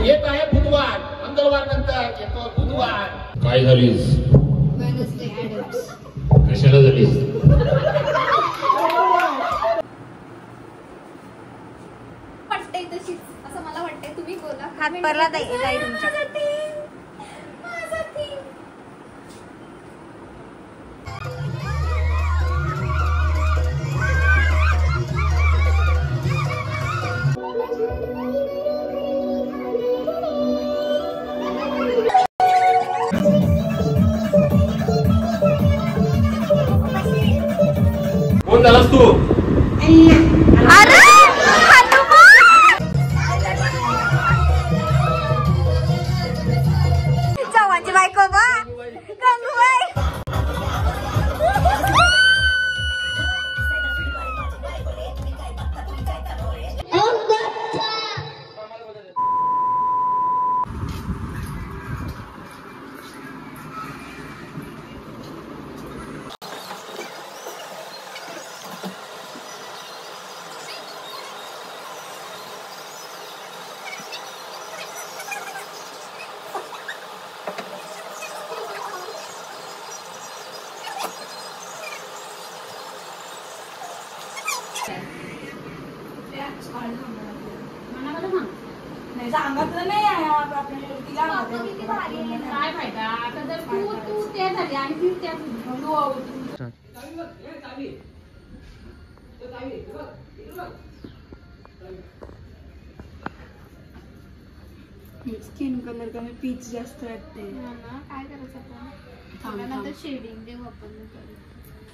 येत आहे बुधवार, मंगळवार नंतर येतो बुधवार. काय झालीस? Wednesday Adams. कशाला झालीस? वाटतंय तशीच असं मला वाटतंय. तुम्ही बोला. हात परला जाई तुमच्या. कोण झालास तू? अरे चव्हाणची बायको बा गंगूबाई. सांगितलं नाही किती भारी आहे. काय फायदा आता जर तू त्या झाली आणि ती त्या स्किन कलर कमी पीच जास्त वाटते. काय करायचं आपण नंतर शेडिंग देऊ आपण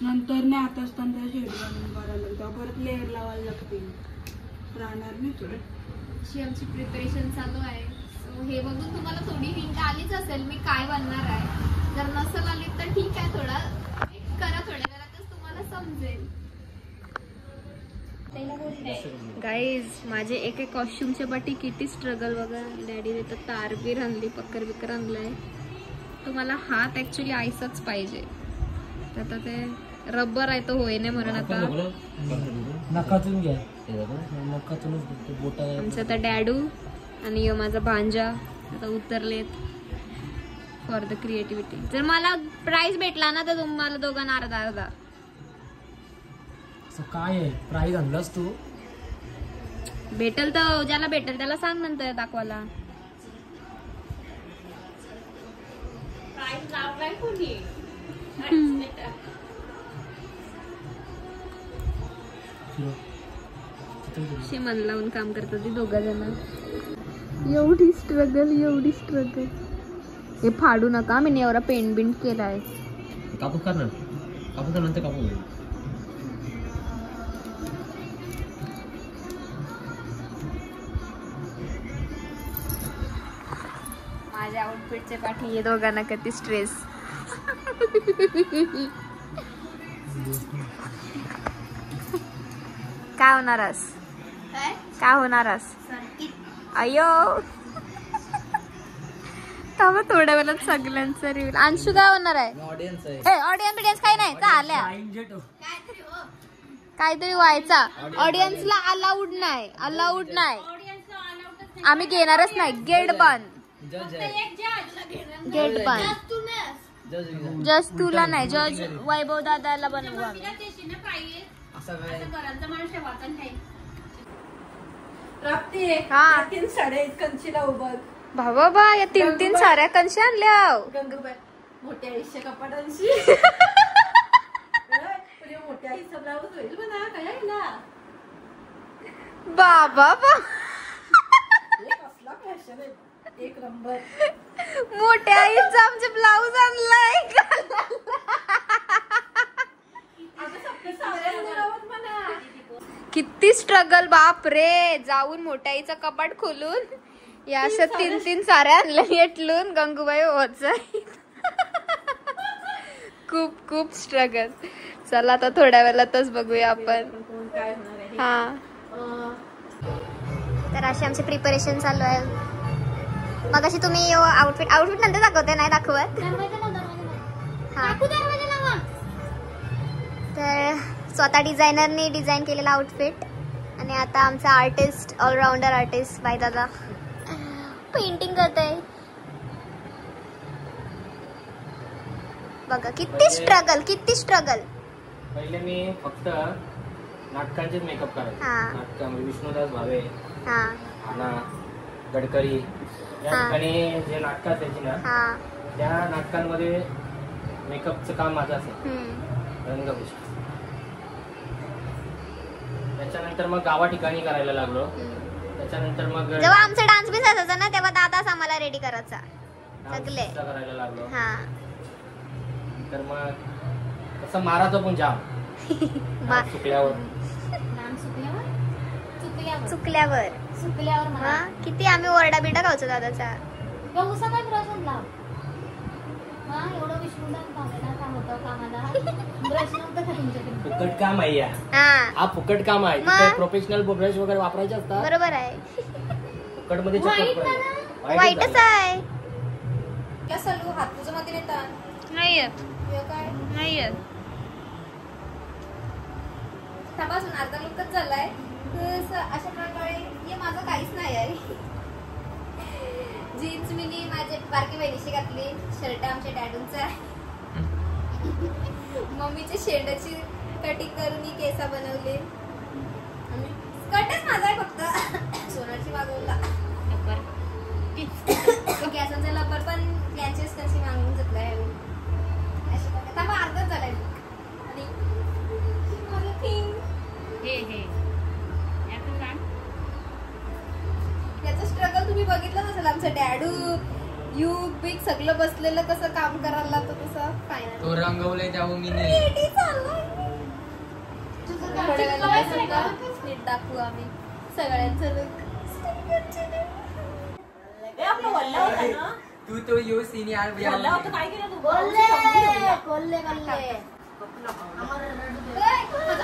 नंतर नाही आता असताना शेड बनवून करायला लागतं. परत लेअर लावायला लागते. राहणार नाही तुला. अशी आमची प्रिपरेशन चालू आहे. सो हे बघून तुम्हाला थोडी हिंट आलीच असेल मी काय बनणार आहे. जर नसेल आली तर ठीक आहे, थोडा करा, थोड्या वेळातच तुम्हाला समजेल. गाईज माझे एक एक कॉस्ट्युमच्या पाठी किती स्ट्रगल बघा. डॅडीने तर तार बीर आणली, पक्कर बिक्कर आणलाय. तुम्हाला हात ऍक्च्युली आईसच पाहिजे. तर आता ते रबर आहे तो होय नाही म्हणून आता नकातून घ्या. नकातूनच बोटा. आमचं आता डॅडू आणि यो माझा भांजा आता उतरलेत फॉर द क्रिएटिव्हिटी. जर मला प्राइज भेटला ना तर तुम्हाला दोघांना अर्धा अर्धा. असं काय आहे प्राइज आणलास तू? भेटेल तर ज्याला भेटेल त्याला सांग नंतर दाखवायला. प्राइस लावलाय कोणी? मन लावून काम करतात ती दोघा जण. एवढी स्ट्रगल. हे फाडू नका. मी एवढा पेंट बिंट केलाय. कापूस कर ना. कापूस नंतर कापूस. माझ्या आउटफिटच्या पाठी हे दोघांना किती स्ट्रेस. काय होणारस? काय होणारस? अयो थांबा थोड्या वेळात सगळ्यांचं रिव्हिल. अंशू काय होणार आहे? ऑडियन्स काही नाही चालल्या. काहीतरी व्हायचा. ऑडियन्सला अलाउड नाही. आम्ही घेणारच नाही. गेट बंद. गेट बंद. जज तुला नाही. जज वैभव दादाला बनवू आम्ही. तीन साड्या कंचीला उभं. बाबा या 3 साऱ्या कंशी आणल्या. गंगूबाई मोठ्या आईच्या कपाटांशी. मोठ्या आईचा ब्लाऊज होईल म्हणा काय. बाबा कसला फॅशन आहे. एक नंबर. मोठ्या आईचा आमचे ब्लाऊज आणलाय. किती स्ट्रगल बाप रे. जाऊन मोठ्या आईचा कपाट खोलून या अशा 3 साऱ्या आणल्या येटलून गंगूबाई होत जाईल. खूप स्ट्रगल. चला आता थोड्या वेळातच बघूया आपण. हा तर अशी आमची प्रिपरेशन चालू आहे. मग अशी तुम्ही आउटफिट नंतर दाखवते नाही दाखवत. हा तर स्वतः डिझायनरने डिझाईन केलेला आउटफिट आणि आता आमचा आर्टिस्ट ऑलराऊंडर आर्टिस्ट बाय दादा बघा किती स्ट्रगल. पहिले मी फक्त नाटकांचेच मेकअप करायचे. हा. नाटकामध्ये विष्णुदास भावे, हा आना, गडकरी या हा. ठिकाणी जे नाटकं असायची ना हा. त्या नाटकांमध्ये मेकअपचं काम माझं असेल. हम्म. रंगभूषा. त्याच्यानंतर मग गावा ठिकाणी करायला लागलो. त्याच्यानंतर मग जेव्हा आमचा डान्स बी असायचा ना तेव्हा दादाच आम्हाला रेडी करायचा सगळे. डान्सचा करायला लागलो. हा. तर मग तसं मारायचं पण जाम मा- चुकल्यावर. चुकल्यावर हा किती आम्ही ओरडा बिरडा खायचो दादाचा. फुकट काम आहे या. हा फुकट काम आहे. मग? प्रोफेशनल ब्रश वगैरे वापरायचे असतात. बरोबर आहे. फुकट मध्ये वाईटच आहे. हात तुझं मध्ये नेतात नाही येत. काय नाही येत. तपासून अर्धा लुकच झालाय. अशा प्रकारे हे माझं काहीच नाही आहे. जीन्स मी माझे बारकी बहिणीशी घातली. शर्ट आमच्या डॅडूंचा आहे. मम्मीच्या शेंडाची कटिंग करून मी केसा बनवले. स्कर्टच माझा आहे फक्त. सोनारची मागवला. केसांचा लपर पण यांचेच कशी मागवून घेतलाय. थांबा अर्धाच झालाय. आणि माझं थिंग याचं स्ट्रगल तुम्ही बघितलं नसेल. आमचं डॅडू युग बिग सगळं बसलेलं कसं काम करायला लागतं तसं फायनल तो रंगवलंय त्यावर मी नीट दाखवू आम्ही सगळ्यांचं लुक. तू तो यो सीन यार माझा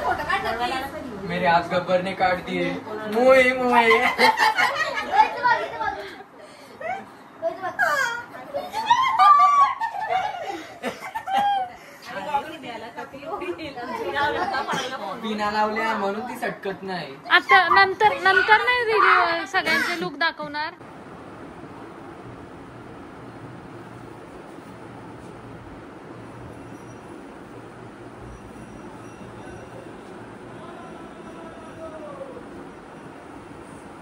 फोटो काढ ना. मेरे आज गब्बर ने काट दिए. मोए मोए पिना लावल्या म्हणून ती सटकत नाही. आता नंतर नाही व्हिडिओ सगळ्यांचे लुक दाखवणार.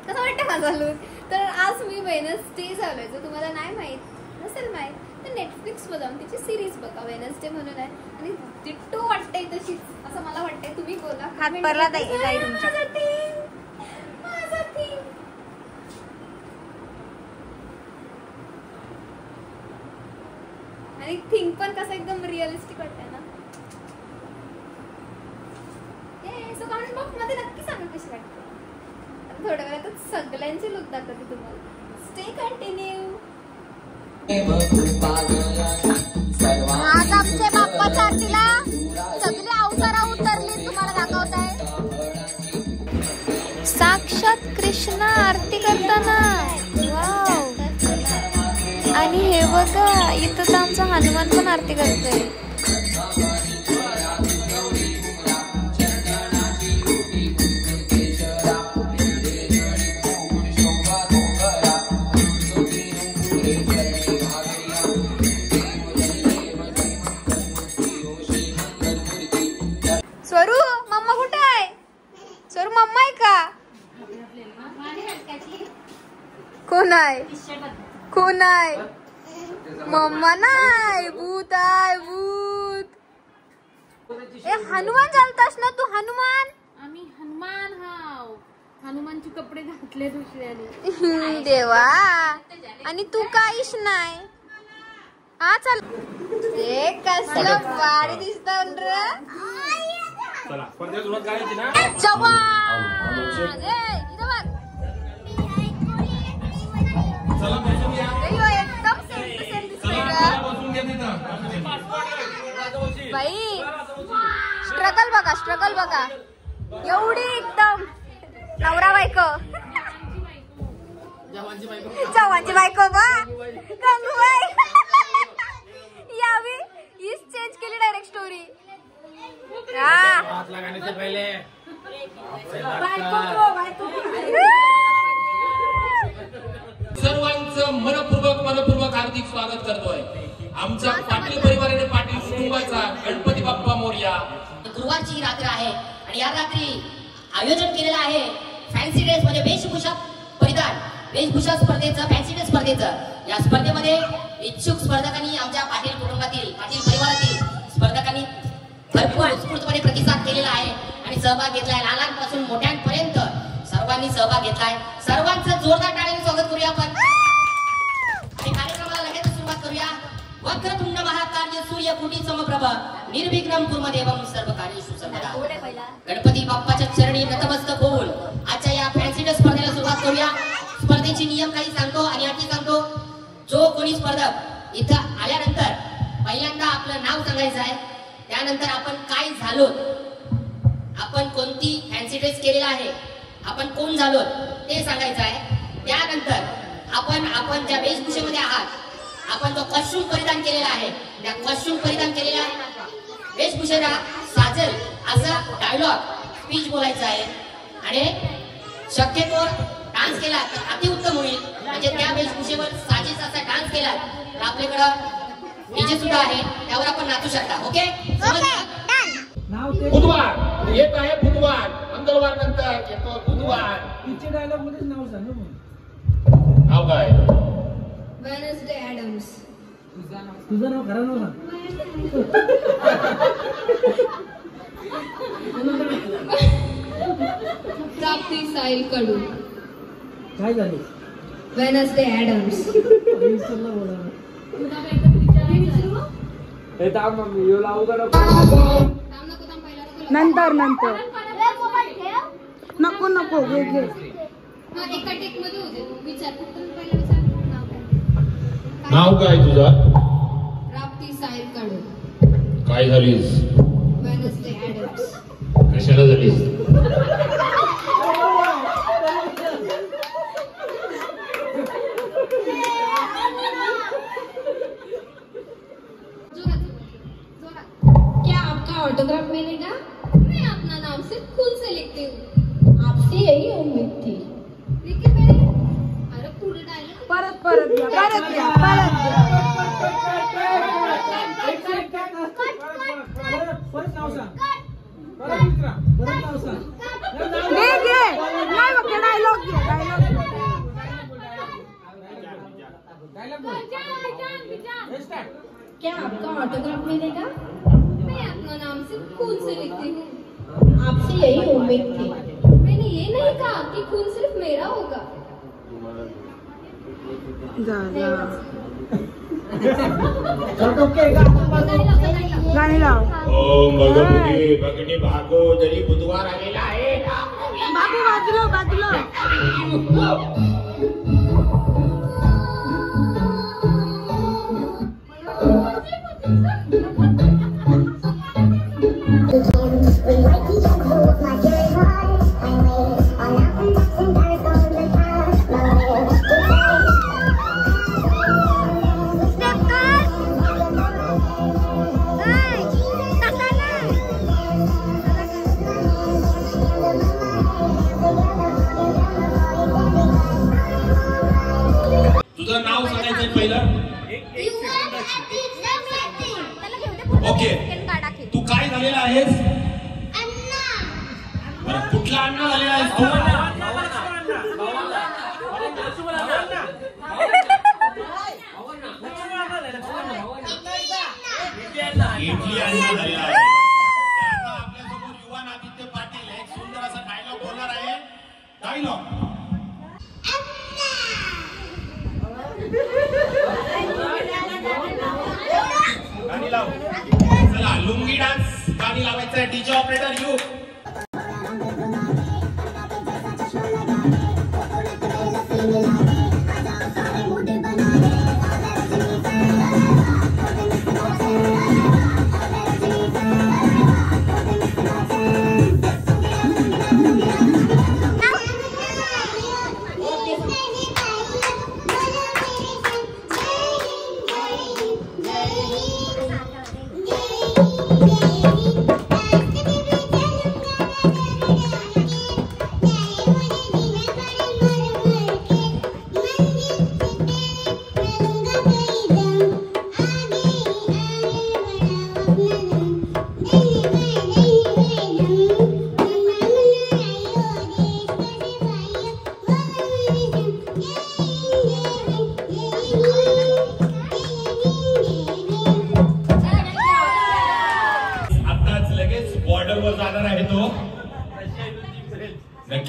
कसं वाटतं माझा लुक. तर आज मी वेनसडे चालू जर तुम्हाला नाही माहित नसेल माहित तर नेटफ्लिक्स वर जाऊन तिची सिरीज बघा. वेनसडे म्हणून आहे आणि डिट्टो वाटतंय तशीच असं मला वाटतंय. तुम्ही बोला. हातभरला जाई तुमच्या. माझा theme. आणि थिंक पण कसं एकदम रिअलिस्टिक वाटतंय ना. सो कमेंट बॉक्स मध्ये नक्की सांगा कशी वाटते. थोड्या वेळातच सगळ्यांचे लुक दाखवते तुम्हाला. Stay continue. आज आमच्या बाप्पाच्या आरतीला सगळे अवतारा उतरले तुम्हाला दाखवत आहे. साक्षात कृष्ण आरती करताना. वाव. आणि हे बघा इथं तर आमचा हनुमान पण आरती करतोय. स्वरू मम्मा कुठे आहे? स्वरू मम्मा आहे का? कोण आहे? कोण आहे? मम्मा नाही. भूत आहे भूत. ए हनुमान चालतास ना तू. हनुमान. आम्ही हनुमान हाव. हनुमानचे कपडे घातले दुसऱ्याने. देवा. आणि तू काहीच नाही. हा चल. ए कसलं भारी दिसतं रे. चला स्पर्धेला सुरुवात करायची ना. जवान. ए इथं बघ. चला बसून घ्या. अय्यो, एकदम सेम टू सेम दिसतंय चला ग. बसून घ्या तिथं. बाई स्ट्रगल बघा. एवढी एकदम नवरा बायको. जवानची बायको बा. गंगूबाई. यावी हीच चेंज केली डायरेक्ट स्टोरी. हात लगाने पहिले सर्वांचं मनपूर्वक हार्दिक स्वागत करतोय. आमच्या पाटील परिवाराने पाटील बुधवारची रात्र आहे आणि या रात्री आयोजन केलेलं आहे फॅन्सी ड्रेस म्हणजे वेशभूषा परिधान वेशभूषा स्पर्धेचं फॅन्सी ड्रेस स्पर्धेचं। या स्पर्धेमध्ये इच्छुक स्पर्धकांनी आमच्या पाटील कुटुंबातील पाटील परिवारातील स्पर्धकांनी भरपूर उत्स्फूर्तपणे प्रतिसाद केलेला आहे आणि सहभाग घेतलाय। लहानांपासून मोठ्यांपर्यंत सर्वांनी सहभाग घेतलाय। सर्वांचं जोरदार टाळ्यांनी स्वागत करूया आपण आणि कार्यक्रमाला लगेच सुरुवात करूया। वक्रतुंड महाकाय सूर्यकोटी समप्रभ निर्विघ्नं कुर्मदेवं सर्व कार्येषु सर्वदा। गणपती बाप्पाच्या चरणी नतमस्तक होऊन आजच्या या फॅन्सी ड्रेस स्पर्धेला सुरुवात करूया। स्पर्धेचे नियम काही सांगतो आणि अटी सांगतो। जो कोणी स्पर्धक इथं आल्यानंतर पहिल्यांदा आपलं नाव सांगायचं आहे, त्यानंतर आपण काय झालो, आपण कोणती फॅन्सी ड्रेस केलेला आहे, आपण कोण झालो ते सांगायचं आहे। त्यानंतर आपण ज्या वेशभूषेमध्ये आहात, आपण जो कॉस्ट्यूम परिधान केलेला आहे, त्या कॉस्ट्यूम परिधान केलेल्या वेशभूषेला साजेल असा डायलॉग स्पीच बोलायचा आहे आणि शक्यतो डान्स केला तर अतिउत्तम होईल। म्हणजे त्या वेशभूषेवर साजेस असा डान्स केला तर आपल्याकडं डीजे सुद्धा आहे, त्यावर आपण नाचू शकता। ओके बुधवार येत आहे, बुधवार मंगळवार नंतर येतो बुधवार। डायलॉग मध्ये नाव सांग नाव काय? Wednesday Adams. तुझं नाव खरं नाव सांग। प्राप्ती साहिल कडू। काय झालं? Wednesday Adams. नंतर नंतर नको नको घे घे। एका टेक मध्ये होते विचार फक्त पहिला विचार नाव काय तुझं? प्राप्ती साहिल कडू। काय झालीस? Wednesday Adams. कशाला झालीस? क्या आपका ऑटोग्राफ मिलेगा? मैं अपना नाम सिर्फ खून से लिखती हूँ, आपसे यही उम्मीद थी। लेकिन मैंने अरे पूरे डायलॉग परत नाव सांग। क्या आपका ऑटोग्राफ मिलेगा? मैं अपना नाम सिर्फ खून से लिखती हूँ, आपसे यही उम्मीद थी। मैंने ये नहीं कहा कि खून सिर्फ मेरा होगा। गाणी लाव। ओम भगवती भगनी भागो जरी बुधवार आलेला आहे। बाबू बाजूला तुझं नाव सांगायचं पहिलं। ओके, तू काय झालेला आहेस? बरं, कुठला अण्णा झालेला आहेस तू? इडली अण्णा झालेला आहे। आता आपल्यासमोर युवा आदित्य पाटील एक सुंदर असा डायलॉग बोलणार आहे। डायलॉग गाणी लाव। चला लुंगी डान्स गाणी लावायचं। DJ operator you.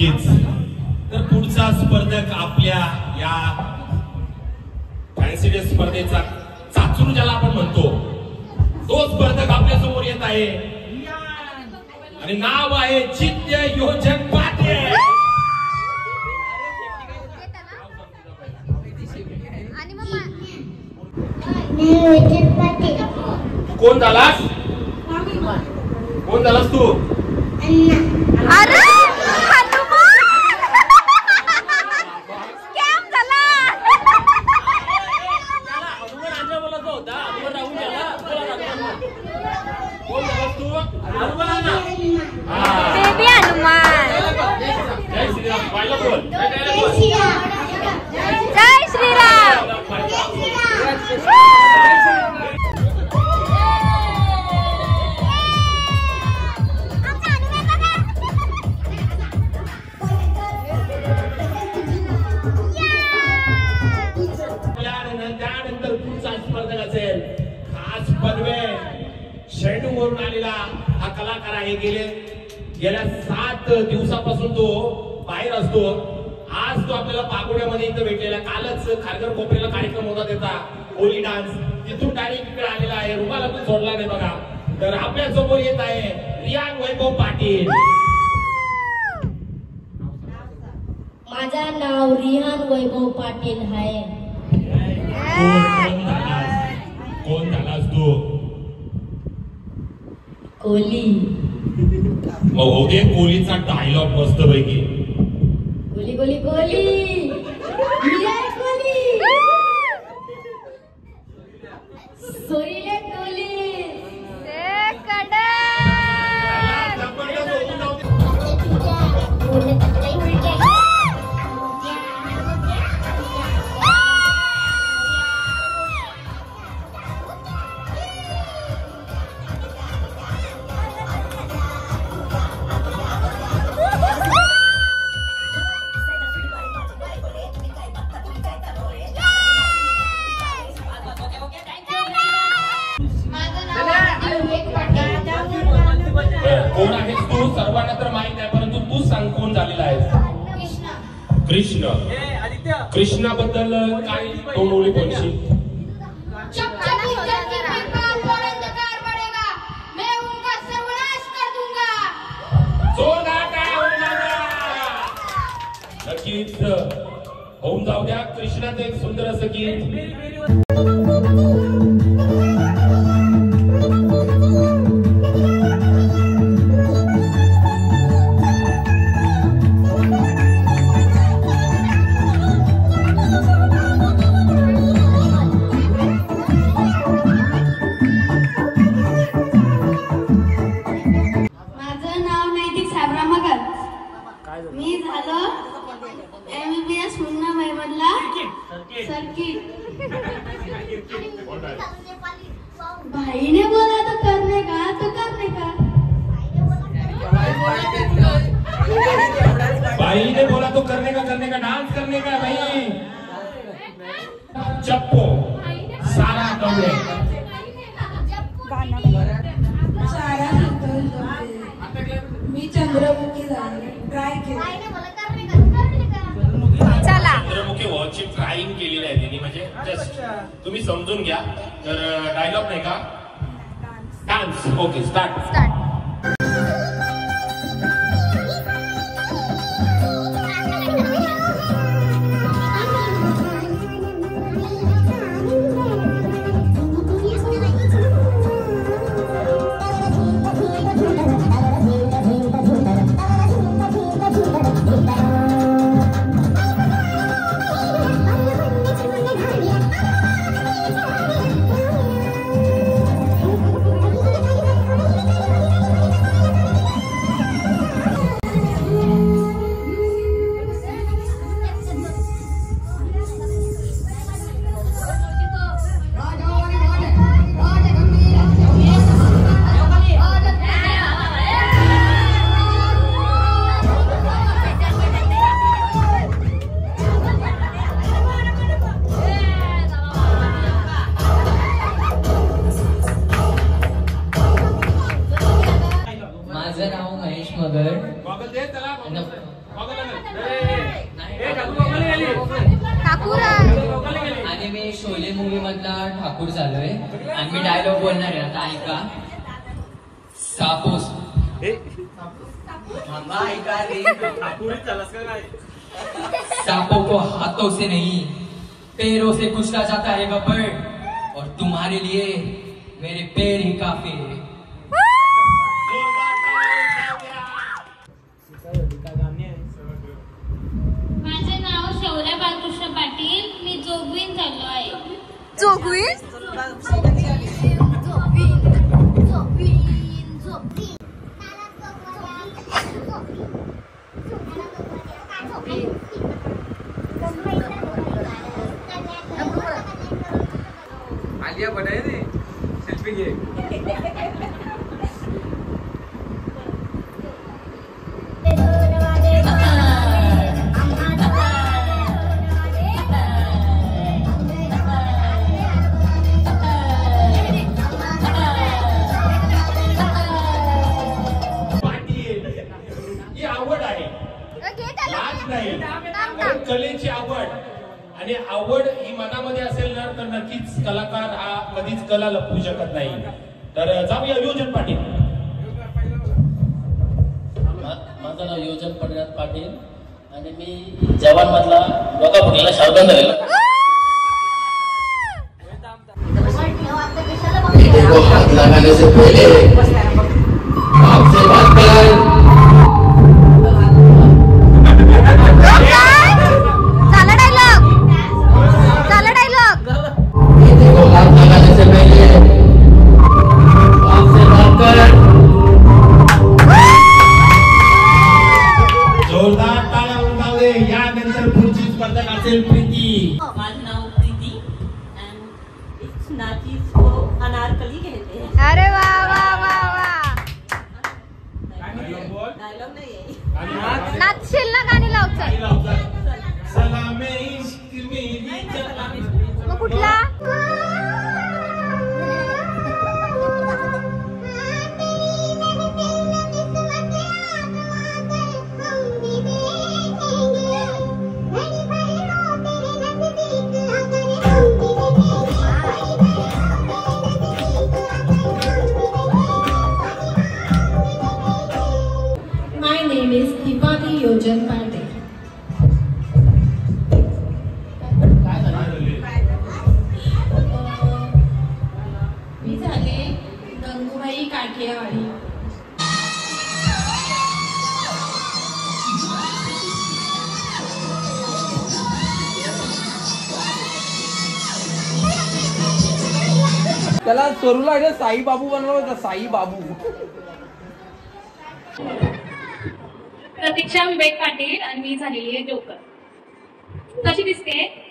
नक्कीच. तर पुढचा स्पर्धक आपल्या या फॅन्सी ड्रेस स्पर्धेचा चाचू ज्याला आपण म्हणतो तो स्पर्धक आपल्या समोर येत आहे आणि नाव आहे चित्य योजन पाटील. कोण झालास? कोण झालास तू? अरे स्कॅम झाला. कोण झालास तू? बेबी हनुमान. जय श्रीराम. पाहिलं बोल. जय श्रीराम. त्यानंतर पुढचा स्पर्धक असेल खास पदवे शेडू वरून आलेला हा कलाकार आहे. गेल्या 7 दिवसापासून तो बाहेर असतो. आज तो आपल्याला पागोड्यामध्ये इथं भेटलेला. कालच खारघर कोपऱ्याला कार्यक्रम होता त्याचा होली डान्स. तिथून डायरेक्ट इकडे आलेला आहे. रुमाला पण सोडला नाही बघा. तर आपल्या समोर येत आहे रियान वैभव पाटील. माझं नाव रिहान वैभव पाटील आहे. कोण झालास तू? कोली. मग हो दे कोलीचा डायलॉग मस्त पैकी. कोली कोली कोली कोली सोयीले कोली. कोण आहेस तू? सर्वांना तर माहित आहे परंतु तू सांग कोण झालेला आहेस? कृष्ण. कृष्णाबद्दल काय तोंडोळी बोलशील? नक्कीच होऊन जाऊ द्या. कृष्णाचं एक सुंदर असं गीत. मी झालो MBBS मुन्नाबाई मधला सर्किट. भाईने बोला तो करने का तो करने का. भाई ने बोला तो करने का डांस करने का. भाई चप्पो सारा कवडे सारा मी चंद्रमुखी झाले ट्राय केली. चला चंद्रमुखी वॉचची ट्राईंग केलेली आहे त्यांनी. म्हणजे जस्ट तुम्ही समजून घ्या. तर डायलॉग नाही का? डान्स. Okay start. स्टार्ट. मधला ठाकूर झालोय आणि मी डायलॉग बोलणार आहे आता ऐका. सापोस सांपों को हाथों से नहीं पैरों से कुचला जाता है गब्बर, और तुम्हारे लिए मेरे पैर ही काफी है. माझे नाव शौर्य बालकृष्ण पाटील. मी जोगवीन झालो आहे. आलिया बनाए थे सेल्फी घे. ही आवड आहे, लाज नाही. कलेची आवड, आणि आवड ही मनामध्ये असेल ना तर नक्कीच कलाकार हा कधीच कला लपवू शकत नाही. तर जाऊया योजन पाटील. माझं नाव योजन पंडित पाटील आणि मी जवान मधला बघा फुटलेला शावदान झालेला. देखो हाथ लगाने से पहले आपसे बात कर. देखो हाथ लगाने से पहले आपसे बात कर. जोरदार टाळ्या वाजवा दे. यानंतर पुढची स्पर्धक असेल प्रीती. माझं नाव प्रीती and इस नाचीज को अनारकली कहते हैं. अरे वा वा वा वा. डायलॉग नाही आहे. नाचशील ना, गाणी लावतात. सलामे इश्क मेरी मग कुठला? My name is Dipali Yojan Patel. मी झाले गंगूबाई काठियावाडी. त्याला स्वरूला साई बाबू बनवला होता. साई बाबू. प्रतीक्षा विवेक पाटील आणि मी झालेली आहे जोकर. कशी दिसते?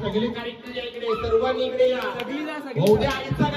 सगळे कॅरेक्टर या इकडे, सर्वांनी इकडे या. भाऊद्या आईचा